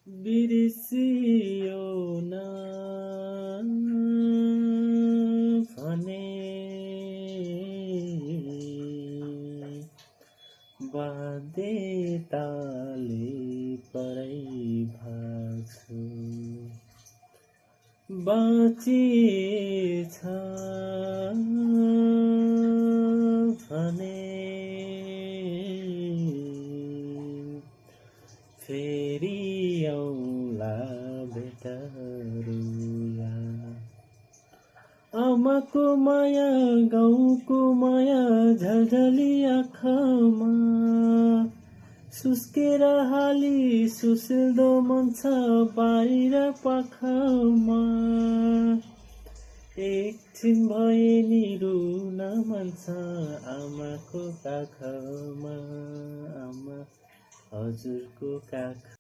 बिर्सियो न भने बाध्यताले परै भाग्छु बाँचिएछ भने फेरि आउँला भेटरुला आमाको माया गाउँको माया झलझली आँखामा सुस्केर हाली सुसिल्दो मन छ बाहिर पाखामा एकछिन भए नि रुन मन छ आमाको काखमा आमा हजुरको काख